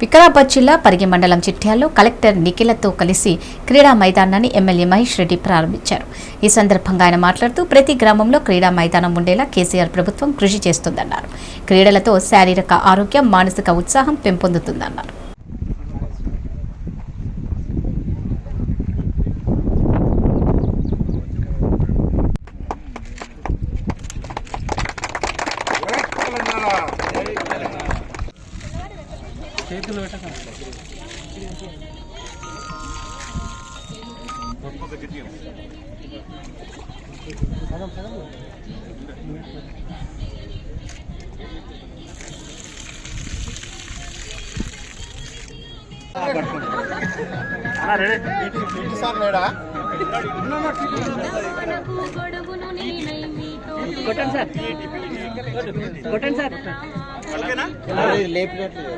వికారాబాద్ జిల్లా పరిగి మండలం చిట్యాల్లో కలెక్టర్ నిఖిలతో కలిసి క్రీడా మైదానాన్ని ఎమ్మెల్యే మహేష్ రెడ్డి ప్రారంభించారు. ఈ సందర్భంగా ఆయన మాట్లాడుతూ ప్రతి గ్రామంలో క్రీడా మైదానం ఉండేలా కేసీఆర్ ప్రభుత్వం కృషి చేస్తుందన్నారు. క్రీడలతో శారీరక ఆరోగ్యం, మానసిక ఉత్సాహం పెంపొందుతుందన్నారు. చేతులు పెట్టక కొట్టండి సార్, కొట్టండి సార్. లేపినట్లు